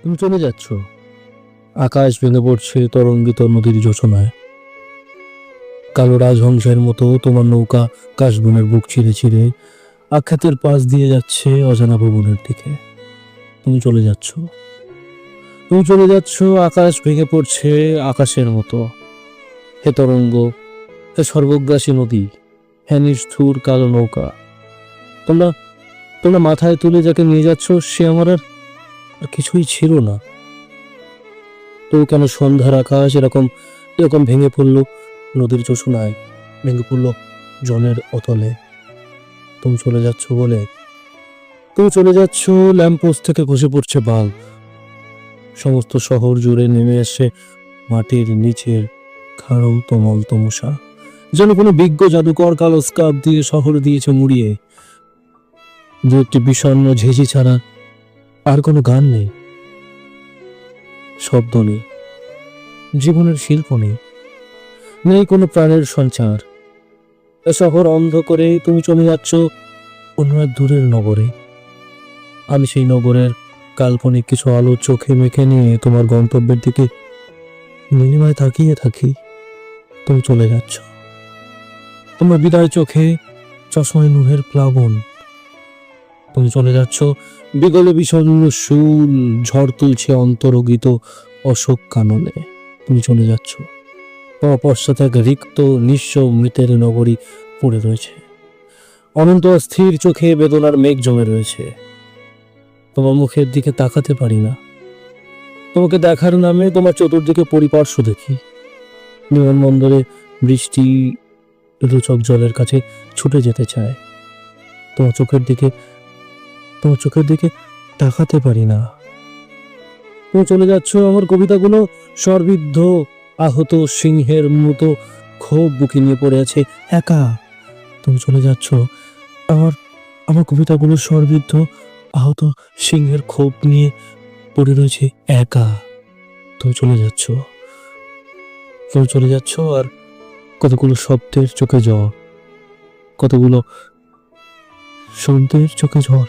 তুমি চলে যাচ্ছ, আকাশ ভেঙে পড়ছে তরঙ্গিত নদীর যোচনায়। কালো রাজহংসের মতো তোমার নৌকা কাশবনের বুক চিরে চিরে আখ্যাতের পাশ দিয়ে যাচ্ছে অজানা ভুবনের দিকে। তুমি চলে যাচ্ছ, তুমি চলে যাচ্ছ, আকাশ ভেঙে পড়ছে আকাশের মতো। হে তরঙ্গ, হে সর্বগ্রাসী নদী, হে নিষ্ঠুর কালো নৌকা, তোমরা তোমরা মাথায় তুলে যাকে নিয়ে যাচ্ছ সে আমার আর কিছুই ছিল না। তো কেন সন্ধ্যার আকাশ এরকম এরকম ভেঙে পড়লো নদীর জোছনায়, ভেঙে পড়লো জলের অতলে। তুমি চলে যাচ্ছ বলে, তুমি চলে যাচ্ছ, ল্যাম্পপোস্ট থেকে খসে পড়ছে বাল্ব, সমস্ত শহর জুড়ে নেমে এসে মাটির নিচের খাড়ো তমল তমসা, যেন কোনো বিজ্ঞ জাদুকর কালো স্কার্ফ দিয়ে শহর দিয়েছে মুড়িয়ে। দু একটি বিষণ্ণ ঝেঁঝি ছাড়া আর কোনো গান নেই, শব্দ নেই, জীবনের শিল্প নেই, নেই কোনো প্রাণের সঞ্চার। শহর অন্ধ করে তুমি চলে যাচ্ছ অন্য এক দূরের নগরে। আমি সেই নগরের কাল্পনিক কিছু আলো চোখে মেখে নিয়ে তোমার গন্তব্যের দিকে নীলিমায় তাকিয়ে থাকি। তুমি চলে যাচ্ছ, তোমার বিদায় চোখে চশমায় নুহের প্লাবন। তুমি চলে যাচ্ছ, বিগলে বিষণ্ণ শুল ঝড় তুলছে অন্তরগিত অশোক কাননে। তুমি চলে যাচ্ছ, তোমার পশ্চাৎ এক রিক্ত নিঃস্ব মৃতের নগরী পড়ে রয়েছে, অনন্ত স্থির চোখে বেদনার মেঘ জমে রয়েছে। তোমার মুখের দিকে তাকাতে পারি না, তোমাকে দেখার নামে তোমার চতুর্দিকে পরিপার্শ্ব দেখি। বিমানবন্দরে বৃষ্টি রুচক জলের কাছে ছুটে যেতে চায়, তোমার চোখের দিকে তাকাতে পারি না। তুমি চলে যাচ্ছ, আমার কবিতাগুলো সর্বিদ্ধ আহত সিংহের মতো ক্ষোভ বুকে নিয়ে পড়ে আছে একা। তুমি চলে যাচ্ছ, আমার আমার কবিতাগুলো সর্বিদ্ধ আহত সিংহের ক্ষোভ নিয়ে পড়ে রয়েছে একা। তুমি চলে যাচ্ছ, তুমি চলে যাচ্ছ, আর কতগুলো শব্দের চোখে জল, কতগুলো শব্দের চোখে জল।